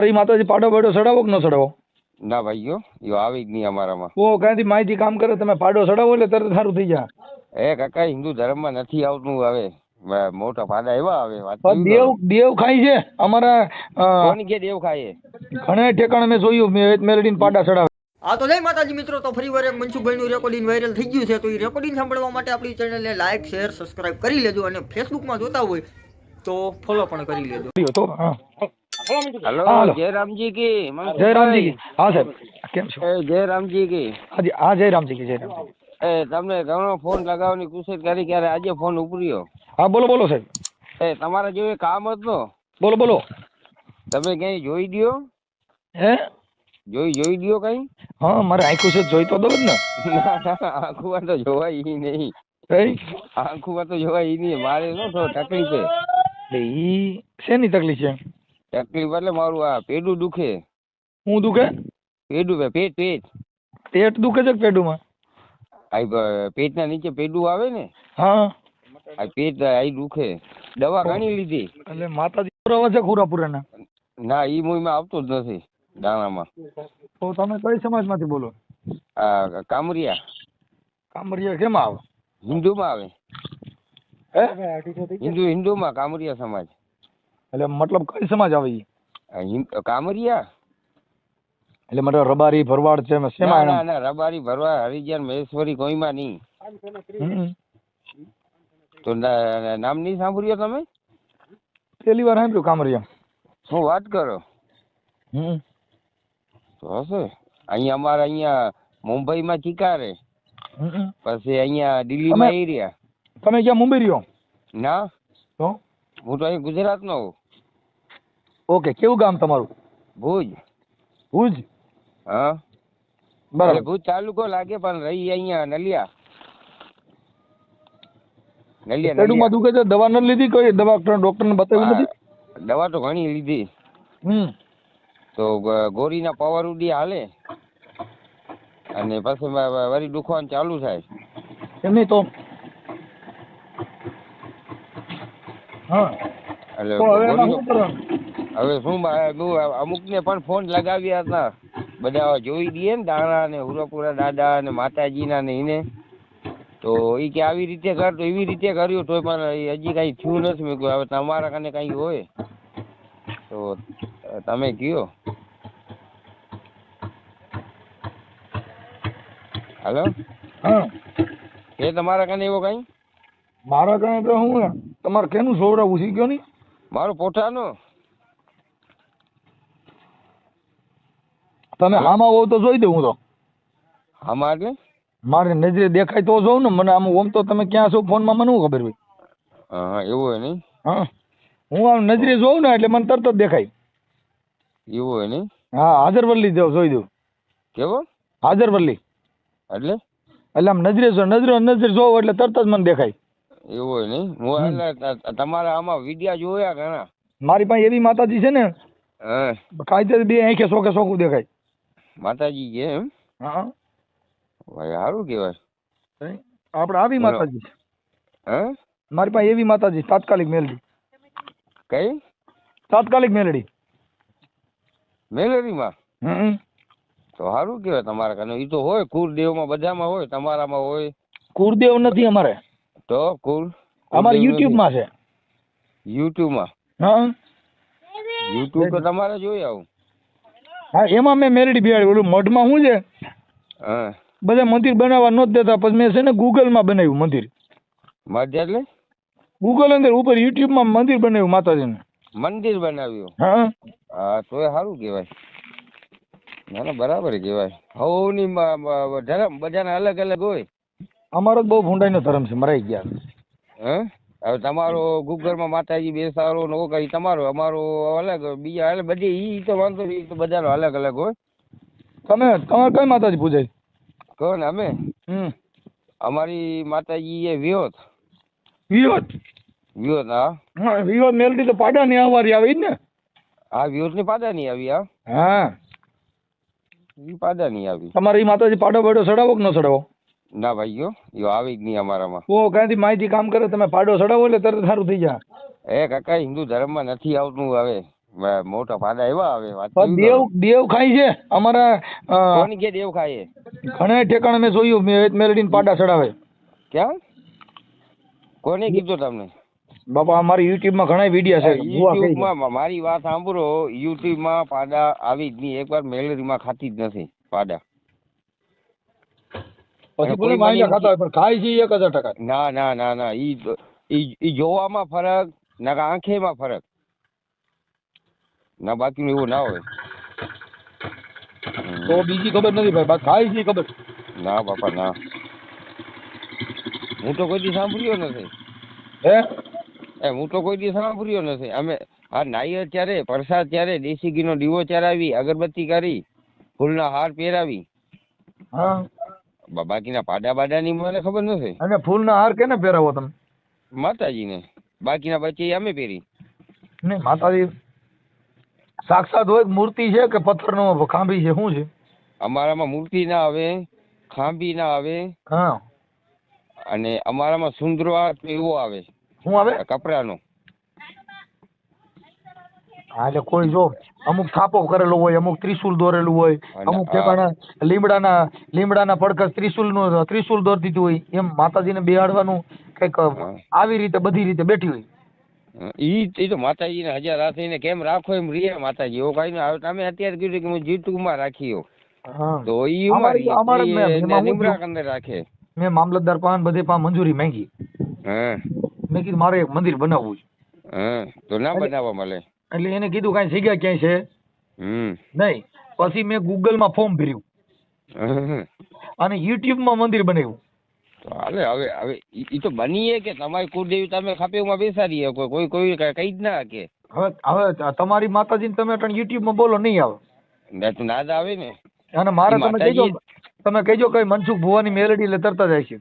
એ માતાજી પાડો બાડો ચડાવો કે ન ચડાવો? ના ભાઈઓ યો આવી જ નહીં અમારામાં. ઓ ક્યાંથી માહિતી કામ કરે, તમે પાડો ચડાવો એટલે તરત સારું થઈ જાય. એ કાકા હિન્દુ ધર્મમાં નથી આવતું હવે મોટા પાડા એવા આવે વાત પણ દેવ ખાય છે અમારા કોની કે દેવ ખાય ઘણા ઠેકાણે મેં જોયું મેલડીને પાડા ચડાવે. હા તો જય માતાજી મિત્રો, તો ફરી વાર એક મનસુખભાઈનું રેકોર્ડિંગ વાયરલ થઈ ગયું છે. તો એ રેકોર્ડિંગ સાંભળવા માટે આપણી ચેનલને લાઈક શેર સબસ્ક્રાઇબ કરી લેજો, અને ફેસબુકમાં જોતા હોય તો ફોલો પણ કરી લેજો. તો હા હેલો જયરામજી કી. જયરામજી કી. હા સાહેબ કેમ છો? જયરામજી કી. હાજી હા જયરામજી કી. જયરામજી. તમને ઘણો ફોન લગાવવાની કોશિશ કરી ક્યારે આજે ફોન ઉપર્યો. હા બોલો બોલો સાહેબ. તમારા જેવું કામ હતું. બોલો બોલો. તમે કઈ જોઈ દ્યો? હે જોઈ દ્યો કઈ? હા મારે આંખું છે જોઈ તો દો જ ને. આંખુમાં તો જોવાય નહીં. આંખુમાં તો જોવાય નહીં. મારે શું થયું તકલીફ છે. ઈ શેની તકલીફ છે? તકલીફ એટલે મારું આ પેડું દુખે. હું દુખે? પેડું પેટ પેટ દુખે છે પેડુમાં? પેટના નીચે પેડું આવે ને, હા આ પેટ આ દુખે. દવા ઘણી લીધી. એટલે માતાજી પુરાવા છે ખુરાપુરાના? ના ઈ મુઈમાં આવતો જ નથી દાણામાં. તો તમે કઈ સમાજમાંથી બોલો? કામરિયા. કામરિયા કેમ આવે? હિન્દુમાં આવે. હે હિન્દુમાં કામરિયા સમાજ. એટલે મતલબ કઈ સમાજ આવે ઈ? કામરિયા એટલે મતલબ રબારી ભરવાડ છે શેમાં? ના રબારી ભરવાડ હરિજન મહેશ્વરી કોઈમાં નહીં. તો નામ નહીં સાંભળ્યો તમે? પહેલી વાર સાંભળ્યું કામરિયા. શું વાત કરો? તો હશે. અહીંયા અમારે અહીંયા મુંબઈમાં ચિકારે, પછી અહીંયા દિલ્હીમાં એરિયા. તમે ક્યાં મુંબઈ રહ્યો? ના તો હું તો અહીં ગુજરાતનો હું. ઓકે કેવું ગામ તમારું? ભુજ. ભુજ? હા બરાબર. ભુજ તાલુકો લાગે પણ રહી અહીંયા નલિયા. પેડુમાં દુખે છે, દવા નથી લીધી? કોઈ દવા ડોક્ટર ને બતાવ્યું નથી? દવા તો ઘણી લીધી. તો ગોરીના પાવર ઉડી હાલે અને પછી વળી દુખવાનું ચાલુ થાય. એમ નહીં તો હા એટલે હવે શું અમુક ને પણ ફોન લગાવ્યા હતા, બધા જોઈ દઈએ ને દાણા ને હુરાપુરા દાદા ને માતાજીના ને એને. તો એ કે આવી રીતે કર, તો એવી રીતે કર્યું તો પણ હજી કઈ થયું નથી. મેં કહ્યું હવે તમારા કને કઈ હોય તો તમે કયો. હાલો હા એ તમારા કને એવો કઈ? મારા કને તો હું તમારે કેનું સોવડાવું છે કયો નહીં? મારો પોતાનો. તમે આમાં હોવ તો જોઈ દઉં હું તો. આમાં એટલે મારે નજરે દેખાય તો જોઉં ને. મને આમ ઓમ તો તમે ક્યાં છો ફોનમાં મને શું ખબર હોય? હા એવું હોય નહીં. હા હું આમ નજરે જોઉં ને એટલે મને તરત જ દેખાય. એવું હોય નહીં. હા હાજરવલ્લી જોઈ દઉં. કેવો? હાજરવલ્લી એટલે આમ નજરે નજર જોઉં એટલે તરત જ મને દેખાય. એવું હોય નહીં. હું એટલે તમારા આમાં વિડિયા જોયા ઘણા. મારી પાસે એવી માતાજી છે ને, હા કાયદે બે આંખે સોકે સોકું દેખાય. માતાજી છે એમ? હા ભાઈ સારું કહેવાય. આપણે આવી માતાજી. હા મારી પાસે એવી માતાજી તાત્કાલિક મેલડી. કઈ? તાત્કાલિક મેલડી. મેલેરીમાં? તો સારું કહેવાય તમારા કને. એ તો હોય કુળદેવમાં બધામાં હોય, તમારામાં હોય. કુળદેવ નથી અમારે. તો કુળ અમારે યુટ્યુબમાં છે. યુટ્યુબમાં? હા યુટ્યુબ તો તમારે જોઈ આવું. હા એમાં મેં મેલડી બિહાડી. ઓલું મઢમાં શું છે, હા બધા મંદિર બનાવવા નહોતા દેતા. પછી મેં છે ને ગૂગલમાં બનાવ્યું મંદિર. મધ એટલે ગૂગલ અંદર ઉપર યુટ્યુબમાં મંદિર બનાવ્યું માતાજીનું. મંદિર બનાવ્યું? હા હા તો એ સારું કહેવાય. ના ના બરાબર કહેવાય. હવની ધર્મ બધાના અલગ અલગ હોય. અમારો બહુ ભૂંડાઈનો ધર્મ છે, મરાઈ ગયા. હે હવે તમારો ગુગરમાં માતાજી બેસાડો નો કઈ તમારો, અમારો અલગ, બીજા અલગ. બધી ઈ તો વાંધો નહીં, તો બધાનો અલગ અલગ હોય. તમારે કઈ માતાજી પૂજાય? કહો ને અમે અમારી માતાજી એ વિહોત. વિહોત? વિહોત હા. વિહોત મેલડી તો પાડાની આવારી આવી ને? હા વિહોત ની પાદાની આવી. હા ઈ પાદાની આવી. તમારે ઈ માતાજી પાડો બાડો ચડાવો કે ન ચડાવો? ના ભાઈઓ યો આવી જ નહીં અમારામાં. ઓ ક્યાંથી માહિતી કામ કરે, તમે પાડો ચડાવો એટલે તરત સારું થઈ જાય. એ કાકા હિન્દુ ધર્મમાં નથી આવતું હવે મોટા પાડા એવા આવે વાત પણ દેવ ખાય છે અમારા કોની કે દેવ ખાય ઘણા ઠેકાણે મેં જોયું મેલડીને પાડા ચડાવે. ક્યાં કોને કીધું તમને? બાપા અમારી યુટ્યુબ માં ઘણા વિડીયો છે. યુટ્યુબ માં મારી વાત સાંભળો, યુટ્યુબ માં પાડા આવી જ નહીં. એકવાર મેલેરી માં ખાતી જ નથી પાડા. પછી ભલે માંડા ખાતા હોય પણ ખાય છે 1000%. ના ના ના ના, ઈ જોવામાં ફરક ના આંખેમાં ફરક ના, બાકી એવું ના હોય. તો બીજી ખબર નથી ભાઈ, બાકી ખાય છે ખબર. ના બાપા ના, હું તો કોઈ દી સાંભળ્યો નથી. હે હું તો કોઈ દી સાંભળ્યો નથી. અમે આ નાઈએ ત્યારે પ્રસાદ ત્યારે દેશી ઘીનો દીવો ચડાવી, અગરબત્તી કરી, ફૂલના હાર પહેરાવી. હા, બાકીના પાડા બાડાની મને ખબર નથી. અને ફૂલના હાર કેને પહેરાવો તમે? માતાજીને. બાકીના બચ્ચે અમે પહેરી. નહીં, માતાજી સાક્ષાત હોય મૂર્તિ છે કે પથ્થરનો ખાંભી છે, શું છે? અમારામાં મૂર્તિ ના આવે, ખાંભી ના આવે. હા, અને અમારામાં સુંદરવા એવો આવે. શું આવે? કપડાનો. હા, એટલે કોઈ જો અમુક થાપો કરેલો હોય, અમુક ત્રિશુલ દોરેલું હોય, અમુક ઠેકાણા લીમડાના પડખે ત્રિશુલ દોરી દીધું હોય, એમ માતાજીને બેહાડવાનું કઈક આવી રીતે બધી રીતે બેઠી હોય. ઈ તો માતાજીને 1000 હાથ ને કેમ રાખો એમ રે માતાજી. એવું કઈ ના. તમે અત્યારે કીધું કે હું જીતુમાં રાખ્યો, તો ઈ નિમરા અંદર રાખે. મેં મામલતદાર પાસે બધે પાસે મંજૂરી માંગી. મેં કીધું મારે એક મંદિર બનાવવું છે. તો ના બનાવવા મળે. એટલે એને કીધું કઈ જગ્યા ક્યાંય છે નહીં. પછી મેં ગૂગલ માં ફોર્મ ભર્યું અને યુટ્યુબ માં મંદિર બનાવ્યું. હાલે હવે ઈ તો બનીએ કે તમારી કુળદેવી તમે ખાપેમાં બેસાડીએ, કોઈ કઈ જ ના કે. હવે તમારી માતાજીને તમે યુટ્યુબ માં બોલો નહીં આવે તો નાદ આવે ને. અને મારે તમે કહેજો કઈ મનસુખ ભુવાની મેલડી એટલે તરત જ આવશે.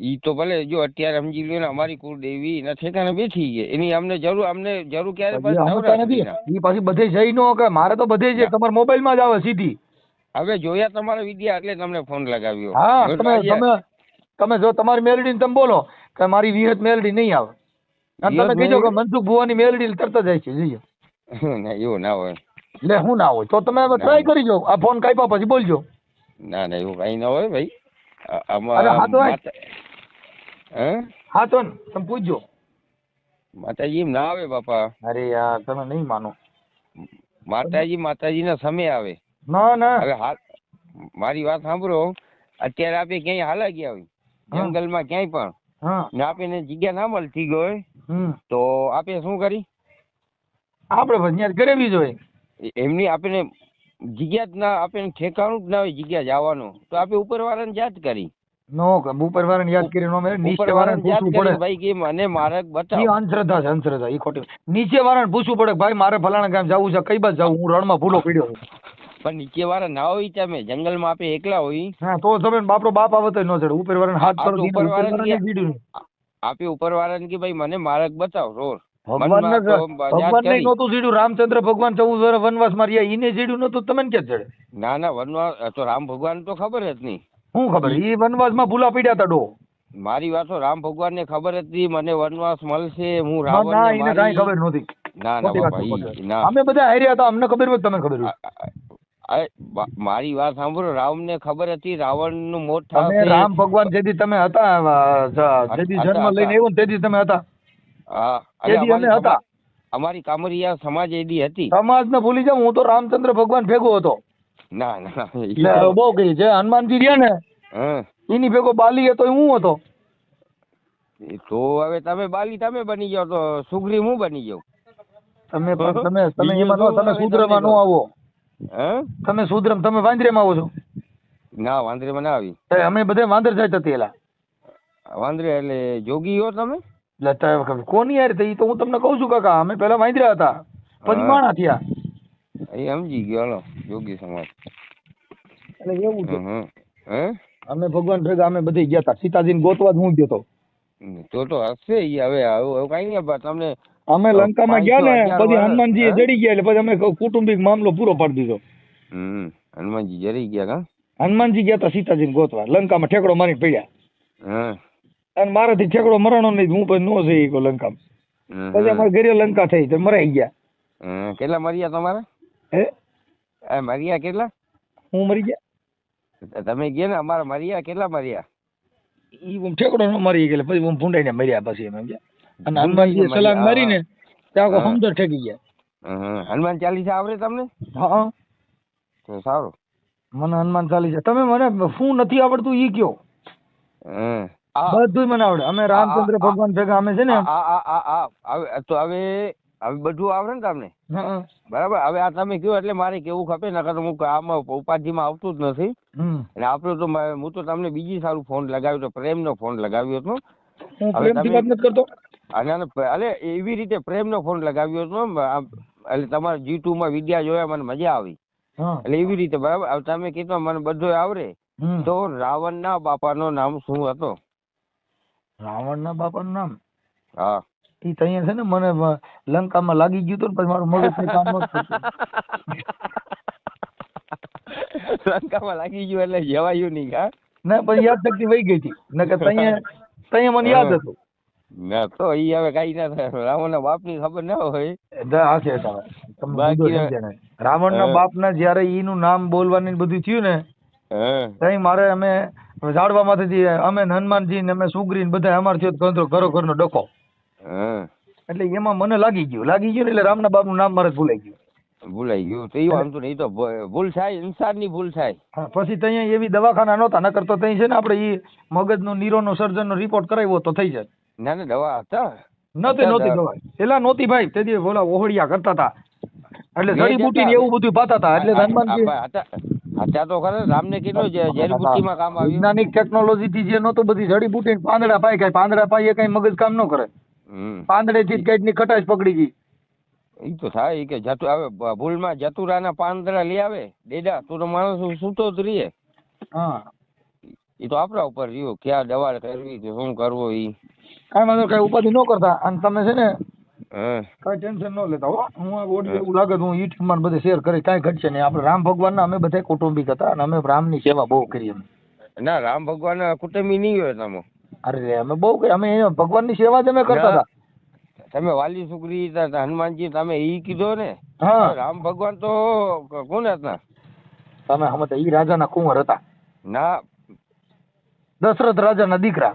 ઈ તો ભલે જો અત્યારે સમજી લ્યો ને, અમારી કુળદેવી ના ઠેકાણે બેઠી છે, એની અમને જરૂર ક્યારે ઈ પાછી બધે જઈ નો કે મારે તો બધે છે, તમારા મોબાઈલ માં જ આવે સીધી. હવે જોયા તમારા વિડિયા એટલે તમને ફોન લગાવ્યો. હા, તમે જો તમારી મેલડી તમે બોલો કે મારી વિહત મેલડી નહીં આવે, અને તમે કહેજો કે મનસુખ ભુવાની મેલડી તરત જ આવશે. જઈએ ના, એવું ના હોય. એટલે શું ના હોય? તો તમે ટ્રાય કરીજો. આ ફોન કાપ્યા પછી બોલજો. ના ના, એવું કઈ ના હોય ભાઈ. હા તો તમે પૂછજો. માતાજી એમ ના આવે બાપા. અરે યાર, તમે નહીં માનો. માતાજીના સમય આવે. ના ના, હવે મારી વાત સાંભળો. અત્યારે આપે ક્યાંય હાલા ગયા હોય જંગલમાં ક્યાંય પણ, ને આપેને જગ્યા ના મળતી હોય તો આપે શું કરી? આપડે ત્યાં કરેવી જોઈએ. એમની આપેને જગ્યા જ ના, આપેને ઠેકાણું જ ના હોય જગ્યા જવાનું, તો આપે ઉપરવાળાને યાદ કરી. નો કે ઉપરવાળાને યાદ કરી નો મળે, નીચેવાળાને પૂછવું પડે ભાઈ કે મને માર્ગ બતાવો. ઈ અંધશ્રદ્ધા છે, અંધશ્રદ્ધા. ઈ ખોટી. નીચેવાળાને પૂછવું પડે ભાઈ મારે ફલાણા ગામ જવું છે, કઈ બાજુ જવું? હું રણમાં ભૂલો પડ્યો છું. પણ નીચેવાળા ના હોય, તમે જંગલમાં આપે એકલા હોય. હા, તો તમે બાપરો બાપ આવે તો ન ચડે. ઉપરવાળાને હાથ કરો. આપે ઉપરવાળાને કે ભાઈ મને માર્ગ બતાવો. રોડ ભગવાન ને નહોતું જીડ્યું. રામચંદ્ર ભગવાન 14 વર્ષ વનવાસ માં રહ્યા, ઈને જીડ્યું નતું. તમે ક્યાં ચડે? ના ના, વનવાસ તો રામ ભગવાન તો ખબર જ નહીં. શું ખબર? ઈ વનવાસ માં ભૂલા પડ્યા હતા ડો. મારી વાતો રામ ભગવાન ને ખબર હતી મને વનવાસ મળશે, હું રાવણ ને કાઈ ખબર નહોતી. ના ના બાપા, અમે બધા હાર્યા હતા, અમને ખબર હોય, તમે ખબર હોય. મારી વાત સાંભળો. રામ ને ખબર હતી રાવણ નું મોત થશે. રામ ભગવાન જેથી તમે હતા, જેથી જન્મ લઈને આવ્યો તેથી તમે હતા. અમારી કામરિયા સમાજ એડી હતી. સમાજ ને ભૂલી જાવ, હું તો રામચંદ્ર ભગવાન ભેગો હતો. ના ના, બહુ કહી છે. હનુમાનજી રહ્યા ને એની ભેગો બાલી હતો, હું હતો. તો હવે તમે બાલી તમે બની જાવ તો સુગ્રી હું બની જાઉં. તમે એમાં તમે સુદ્રમાં ન આવો. તમે સુદ્રમ, તમે વાંદરેમાં આવો છો. ના, વાંદરેમાં ના આવી. અમે બધે વાંદર જાય હતી. એલા વાંદરે એટલે જોગી હો તમે? કોની યાર થઈ? તો હું તમને કઉ છું કાકા, અમે પેલા વાંદરા હતા, પછી માણા થયા. એ સમજી ગયો. જોગી સમાજ એટલે એવું છે. અમે ભગવાન ભેગા અમે બધે ગયા હતા. સીતાજીને ગોતવા જ હું ગયો તો હશે. હવે કઈ નહીં તમને. અમે લંકામાં ગયા ને, પછી હનુમાનજી જડી ગયા, એટલે પછી અમે કુટુંબિક મામલો પૂરો પાડી દીધો. હનુમાનજી જડી ગયા. હનુમાનજી ગયા હતા સીતાજીને ગોતવા, લંકામાં ઠેકડો મારી પડ્યા. અને મારાથી ઠેકડો મરણો નહીં, હું પછી નો જઈ ગયો લંકામાં. પછી અમારે ઘરે લંકા થઈ તો મરાઈ ગયા. કેટલા મર્યા તમારા? મર્યા કેટલા? હું મરી ગયા તમે ગયા ને અમારા મર્યા કેટલા મર્યા? ઈ ઠેકડો ન મરી ગયેલા પછી હું ભૂંડાઈને મર્યા પછી એમ સમજ્યા. અને હનુમાનજી સલામ મારીને ત્યાં સમજો ઠેકી ગયા. હનુમાન ચાલીસા આવડે તમને? હા તો સારું. મને હનુમાન ચાલીસા તમે મને શું નથી આવડતું ઈ કયો? બધું મને આવડે. અમે રામચંદ્ર ભગવાન ભેગા અમે છે ને તો હવે બધું આવડે ને તમને? બરાબર. હવે આ તમે કયો એટલે મારે કેવું ખપે નકર તો હું આમાં ઉપાધિમાં આવતું જ નથી. અને આપણું તો હું તો તમને બીજી સારું ફોન લગાવ્યો તો પ્રેમનો ફોન લગાવ્યો હતો. હું પ્રેમથી વાત નથી કરતો. અલે એવી રીતે પ્રેમનો ફોન લગાવ્યો હતો એટલે તમારા G2 માં વિડિયા જોયા મને મજા આવી એટલે એવી રીતે. બરાબર. હવે તમે કીધું મને બધું આવડે તો રાવણના બાપાનું નામ શું હતો? રાવણના બાપાનું નામ? હા ઈ તો અહીંયા છે ને મને લંકામાં લાગી ગયું હતું ને પછી મારું મગજ કામ નહોતું કરતું. લંકામાં લાગી ગયું એટલે જવાયું નહીં. હા ના પછી યાદ શક્તિ વહી ગઈ હતી નકર તઅહીંયા મને યાદ હતું. ના તો ઈ હવે કઈ ના થાય. રાવણના બાપની ખબર ના હોય. રાવણના બાપના જયારે ઈનું નામ બોલવાની બધું થયું ને તઈ મારે અમે ઝાડવામાંથી અમે હનુમાનજી ને અમે સુગ્રી ને બધા અમાર થયો ઘરો ઘરનો ડખો. એટલે એમાં મને લાગી ગયું ને એટલે રામના બાપનું નામ મારે ભૂલાઈ ગયું. તો એ વાંધો નહીં, તો ભૂલ થાય, ઇન્સાનની ભૂલ થાય. પછી ત્યાં એવી દવાખાના નહોતા નકર તો ત્યાં છે ને આપણે ઈ મગજનો નીરોનો સર્જનનો રિપોર્ટ કરાવ્યો તો થઈ જાય. ના ના દવા હતા નહોતી દવા પેલા નહોતી ભાઈ. તેથી બોલા ઓહળિયા કરતા હતા એટલે જડીબુટી ને એવું બધું પાતા હતા. એટલે હનુમાનજી અત્યારે તો ખરે રામને કેટલો જડીબુટીમાં કામ આવ્યું. વૈજ્ઞાનિક ટેકનોલોજી થી જે નહોતું બધી જડીબુટી પાંદડા પાય કઈ પાંદડા પાય કઈ મગજ કામ ન કરે. પાંદડે થી કઈક ની ખટાશ પકડી ગઈ. એ તો થાય કે જતું આવે ભૂલમાં જતુરાના પાંદડા લઈ આવે ડેડા તો માણસ સૂતો જ રહીએ. હા એ તો આપણા ઉપર રહ્યું ક્યાં દવા કરવી કે શું કરવું. ઈ કાંઈ વાંધો કઈ ઉપાધિ ન કરતા. અને તમે છે ને કઈ ટેન્શન ન લેતા હો. હું આ ઓડિયો એવું લાગે હું યુટ્યુબ માં બધે શેર કરી કાંઈ ઘટશે નહીં. આપણે રામ ભગવાનના અમે બધા કૌટુંબિક હતા અને અમે રામની સેવા બહુ કરી. ના રામ ભગવાન કુટુંબી નહીં હોય તમે? અરે અમે બહુ કરી. અમે ભગવાનની સેવા જ અમે કરતા હતા. તમે વાલી સુગ્રી હનુમાનજી તમે ઈ કીધો ને? હા રામ ભગવાન તો કોણ હતા? તમે સમજતા ઈ રાજાના કુંવર હતા. ના દશરથ રાજાના દીકરા.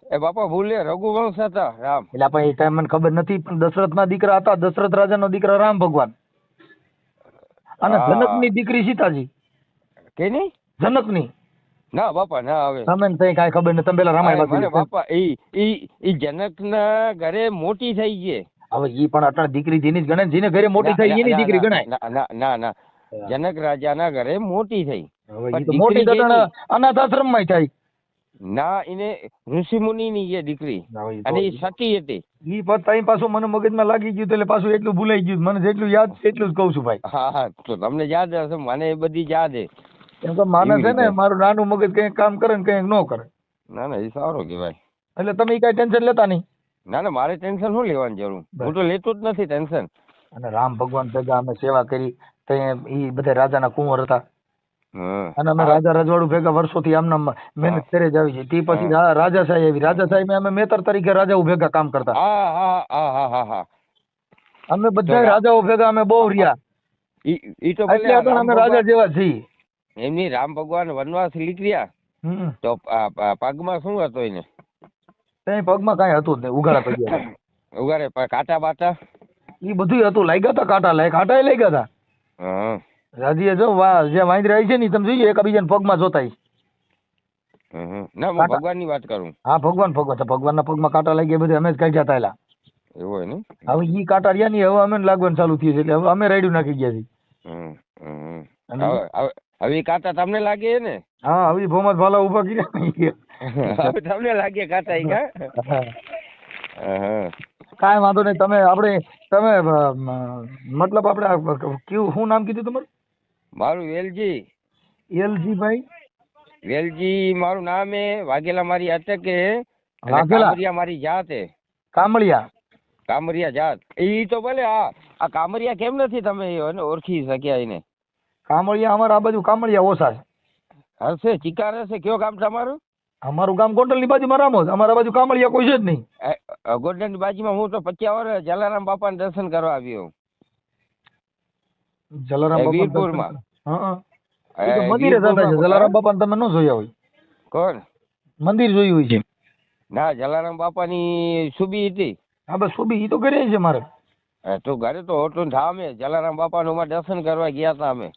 એ બાપા ભૂલે રઘુવંશ હતા રામ. એટલે આપણે એ ટાઈમ મને ખબર નથી પણ દશરથ ના દીકરા હતા. દશરથ રાજાનો દીકરા રામ ભગવાન અને જનકની દીકરી સીતાજી. કે નહીં? જનકની. ના બાપા ના આવે તમે કઈ ખબર નથી. તમે પેલા રામાયણ બાપા ઈ જનકના ઘરે મોટી થઈ ગઈ. હવે ઈ પણ અટણ દીકરી જેની જ ગણાય. જેને ઘરે મોટી થઈ એની દીકરી ગણાય. ના ના જનક રાજાના ઘરે મોટી થઈ. મોટી અનાથ આશ્રમ માં થાય. ના એને ઋષિ મુનિ ની જે દીકરી અને એ સતી હતી. ઈ પછી પાછું મને મગજમાં લાગી ગયું એટલે પાછું એટલું ભૂલાઈ ગયું. મને જેટલું યાદ એટલું જ કઉ છું ભાઈ. હા હા તો તમને યાદ હશે, મને એ બધી યાદ હે. એમ તો માણસ છે ને મારું નાનું મગજ કઈક કામ કરે ને કઈક ન કરે. ના ના એ સારું કહેવાય. એટલે તમે કઈ ટેન્શન લેતા નહીં. ના ના મારે ટેન્શન શું લેવાની જરૂર? હું તો લેતો જ નથી ટેન્શન. અને રામ ભગવાન ભેગા અમે સેવા કરી. એ બધા રાજાના કુંવર હતા અને અમે રાજા રજવાડું ભેગા વર્ષોથી આમના મહેનત કરે જ આવી છે. તે પછી રાજાશાહી આવી. રાજાશાહી અમે મેતર તરીકે રાજાઓ ભેગા કામ કરતા. અમે બધા રાજાઓ ભેગા અમે બહુ રહ્યા. એટલે અમે રાજા જેવા છીએ. એમની રામ ભગવાન વનવાસ નીકળ્યા તો પગમાં શું હતો એને? પગમાં કઈ હતું જ નહીં. ઉઘાડા પગ્યા. ઉઘાડે કાંટા બાટા એ બધું હતું. લાગ્યા હતા કાંટા. કાંટા લાગ્યા હતા. રાજીએ જો જે વાંદરા આવી છે ને તમે જોઈએ એકબીજાને પગમાં જોતા. ના હું ભગવાનની વાત કરું. હા ભગવાનના પગમાં કાંટા લાગી ગયા. બધે અમે જ કાઢ્યા હતા. એલા એવું હોય ને? હવે ઈ કાંટા રહ્યા નહીં. હવે અમે લાગવાનું ચાલુ થયું છે એટલે હવે અમે રાયડું નાખી ગયા છીએ. હવે કાંટા તમને લાગે ને? હા હવે ભોમત ભાલા ઉભા કર્યા. હવે તમને લાગે કાંટા ઈ કા? કાંઈ વાંધો નહીં. તમે મતલબ આપણે કેવું શું નામ કીધું તમારું? મારું વેલજી. એલજી ભાઈ? વેલજી મારું નામ હે. વાઘેલા મારી અટકે. કામરિયા મારી જાત હે. કામરિયા જાત. ઈ તો ભલે આ કામરિયા કેમ નથી તમે ઓળખી શક્યા એને? કામળિયા અમારા આ બાજુ કામળિયા ઓછા છે. હશે ચિકાર હશે. કયો ગામ તમારું? અમારું ગામ ગોંડલ ની બાજુમાં રામોદ. અમારા બાજુ કામળિયા કોઈ છે જ નહીં. ગોંડલ ની બાજુમાં હું તો 50 વર્ષ જલારામ બાપા દર્શન કરવા આવ્યો. જલારામ બાપા વીરપુરમાં. હા એ તો મંદિરે જતા છે. જલારામ બાપા તમે ન જોયા હોય, કોણ? મંદિર જોયું હોય છે. ના, જલારામ બાપાની સુબી હતી. હા બસ સુબી ઈ તો કરે છે મારે. તો ઘરે તો હોતું ને અમે જલારામ બાપાનું માં દર્શન કરવા ગયા હતા અમે.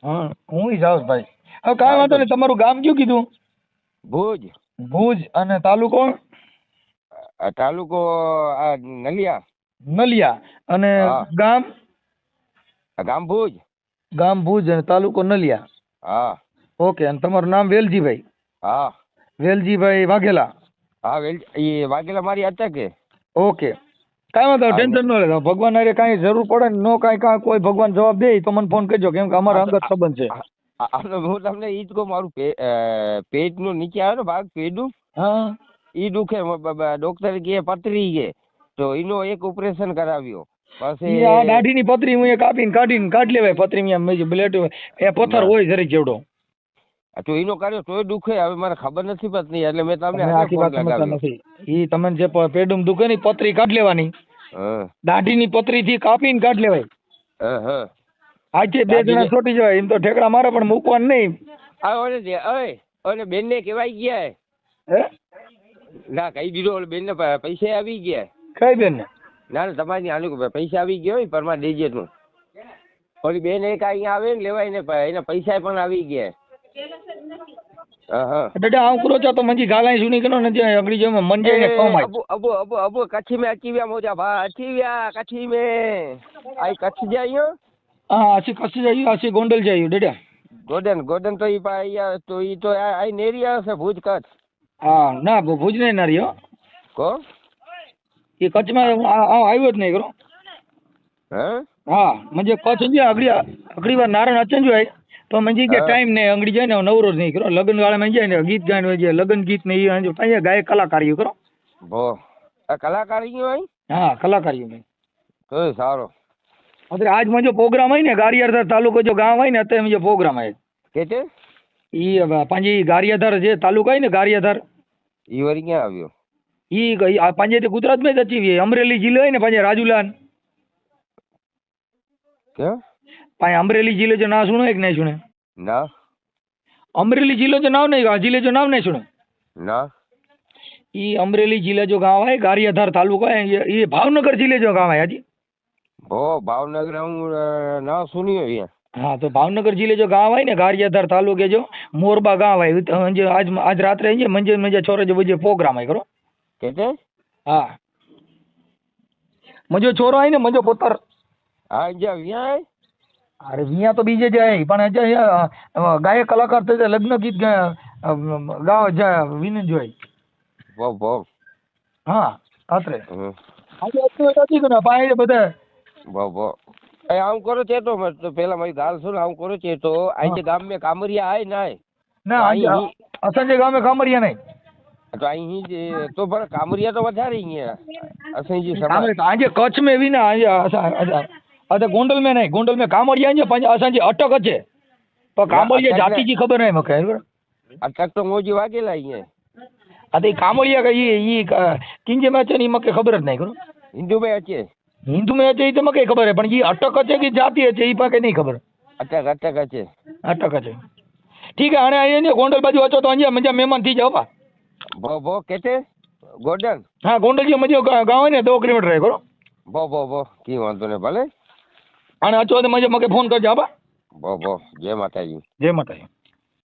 હા હું જાઉં ભાઈ. હવે કાંઈ વાંધો નહીં. તમારું ગામ કયું કીધું? ભુજ. ભુજ. અને તાલુકો? તાલુકો આ નલિયા. નલિયા. અને હા. ગામ? ગામ ભુજ. ગામ ભુજ અને તાલુકો નલિયા. હા. ઓકે. અને તમારું નામ વેલજીભાઈ? હા. વેલજીભાઈ વાઘેલા? હા, એ વાઘેલા મારી હતા કે. ઓકે. કાંઈ વાંધો નહીં, ટેન્શન ન લેતા. ભગવાન હારે કાંઈ જરૂર પડે ને નો કાંઈ કોઈ ભગવાન જવાબ દે તો મને ફોન કરજો, કેમ કે અમારા અંગત સંબંધ છે. હું તમને ઈ જ કહું, મારું પેટનું નીચે આવે ને ભાગ પેટનું, હા ઈ દુખે. ડોક્ટર કે પથરી કે, તો એનો એક ઓપરેશન કરાવ્યો. પછી ઈ આ દાઢીની પથરી હું કાઢીને કાઢી લેવાય. પથરી મેં બ્લેડ એ પથ્થર હોય જરીક જેવડો. તો એનો કર્યો તોય દુખે. હવે મને ખબર નથી પડતી એટલે મેં તમને તમે આખી વાત સમજતા નથી. ઈ તમને જે પેડું દુખે ને પથરી કાઢી લેવાની. હા. દાઢીની પથરી થી કાપીને કાઢી લેવાય. હા. હા. આજે 2 જણા છોટી જવાય. એમ તો ઠેકડા મારે પણ મૂકવાનું નહીં. ઓલે બેન ને કેવાય ગયા હે? ના, કહી દીધો. ઓલે બેન ને પૈસા આવી ગયા. કઈ બેન ને? ના ના, તમારી આનું પૈસા આવી ગયા હોય પરમા દેજે તું. ઓલી બેન એક અહીંયા આવે ને લેવાય ને એના પૈસા પણ આવી ગયા. હા હા. દાદા આવું કરો છો તો મંજી ગાલાઈ સુની કરો ને જે અગડી જો મંજે ને કમાય. અબુ કચ્છી में अची विया मोजा भा अची विया कच्છી में आई कच्छ जाइयो. હા આસી કચ્છી જઈએ, આસી ગોંડલ જઈએ દાદા. ગોડન તો ઈ તો આઈ નેરી આવશે ભુજ કચ્છ. હા ના ભુજ નહીં ના રહ્યો કો એ કચ્છમાં આવ્યો જ નહીં કરો. હે? હા મંજે કચ્છ જે અગડી વાર નારણ અચંજ હોય તો મંજી કે ટાઈમ ને અંગડી જાય ને નવરો જ નહીં કરો. લગ્ન વાળામાં જાય ને ગીત ગાય છે, લગ્ન ગીત ને એ અહીંયા ગાય કલાકારીઓ કરો. ભો આ કલાકારી હોય. હા કલાકારીઓ મેં તો સારો. અત્યારે આજ માં જો પ્રોગ્રામ હોય ને ગારિયાધાર તાલુકો જો ગામ હોય ને અત્યારે જો પ્રોગ્રામ હોય કે ઈ પાંજી ગારિયાધાર જે તાલુકા હોય ને ગારિયાધાર ઈ વરી ક્યાં આવ્યો? ઈ પાંજે ગુજરાતમાં જ અચીવી. અમરેલી જિલ્લો હોય ને પાંજે રાજુલાન ક્યાં પાંજે અમરેલી જિલ્લો જો ના સુનો એક નહીં સુને? ના. અમરેલી જિલ્લો જો નામ નહીં, જિલ્લે જો નામ નહીં સુને? ના. ઈ અમરેલી જિલ્લે જો ગાँव है गारियाधार तालुका है, ये भावनगर जिले जो गाँव है हाजी। भावनगर હું ના સુન્યો है। हाँ तो भावनगर जिले जो गाँव है ना गारियाधार तालुके जो मोरबा गाँव है जो आज रात रहे मंजे मंजे छोरे जो बजे प्रोग्राम है करो कहते हाँ मजो छोरो है ने मजो पुत्र हाँ जा विया है। अरे विया तो बीजे जाए पण गायक कलाकार थे लग्न गीत गाव जा विन जो है वाह वाह हाँ आत्रे આજે અત્યારે નથી કે પાય બધા વાહ વાહ એ આમ કરો છે તો પેલા મારી ગાલ સુન આમ કરો છે તો આજે ગામ में કામરિયા આય નાય ના અસંજય ગામે કામરિયા નહીં તો અહીં જે તો પણ કામરિયા તો વધારે અહીંયા અસંજી સમાજ આજે કચ્છ में भी ना આજે गोंडल में नहीं गोंडल में कामरिया है असांजी अटक है पर कामरिया जाति की खबर नहीं मके अटक तो मोजी वागेला અહીંયા अरे कामरिया का ये किंजे में अचे नहीं मके खबर नहीं करो हिंदू में अचे तो मके खबर है पण ये अटक है कि जाति है ये पाके नहीं खबर अटक अटक अचे अटक है ठीक है आने आइए ने गोंडल बाजू अचो तो अंजा मजा मेहमान थी जाओ बा वो कहते गोंडल हाँ गोंडल जी मजो गाँव है ने 2 किलोमीटर है करो वो की वांधो ने भले आने अचो तो मजे मके फोन कर जा बा वो जय माताजी जय माताजी।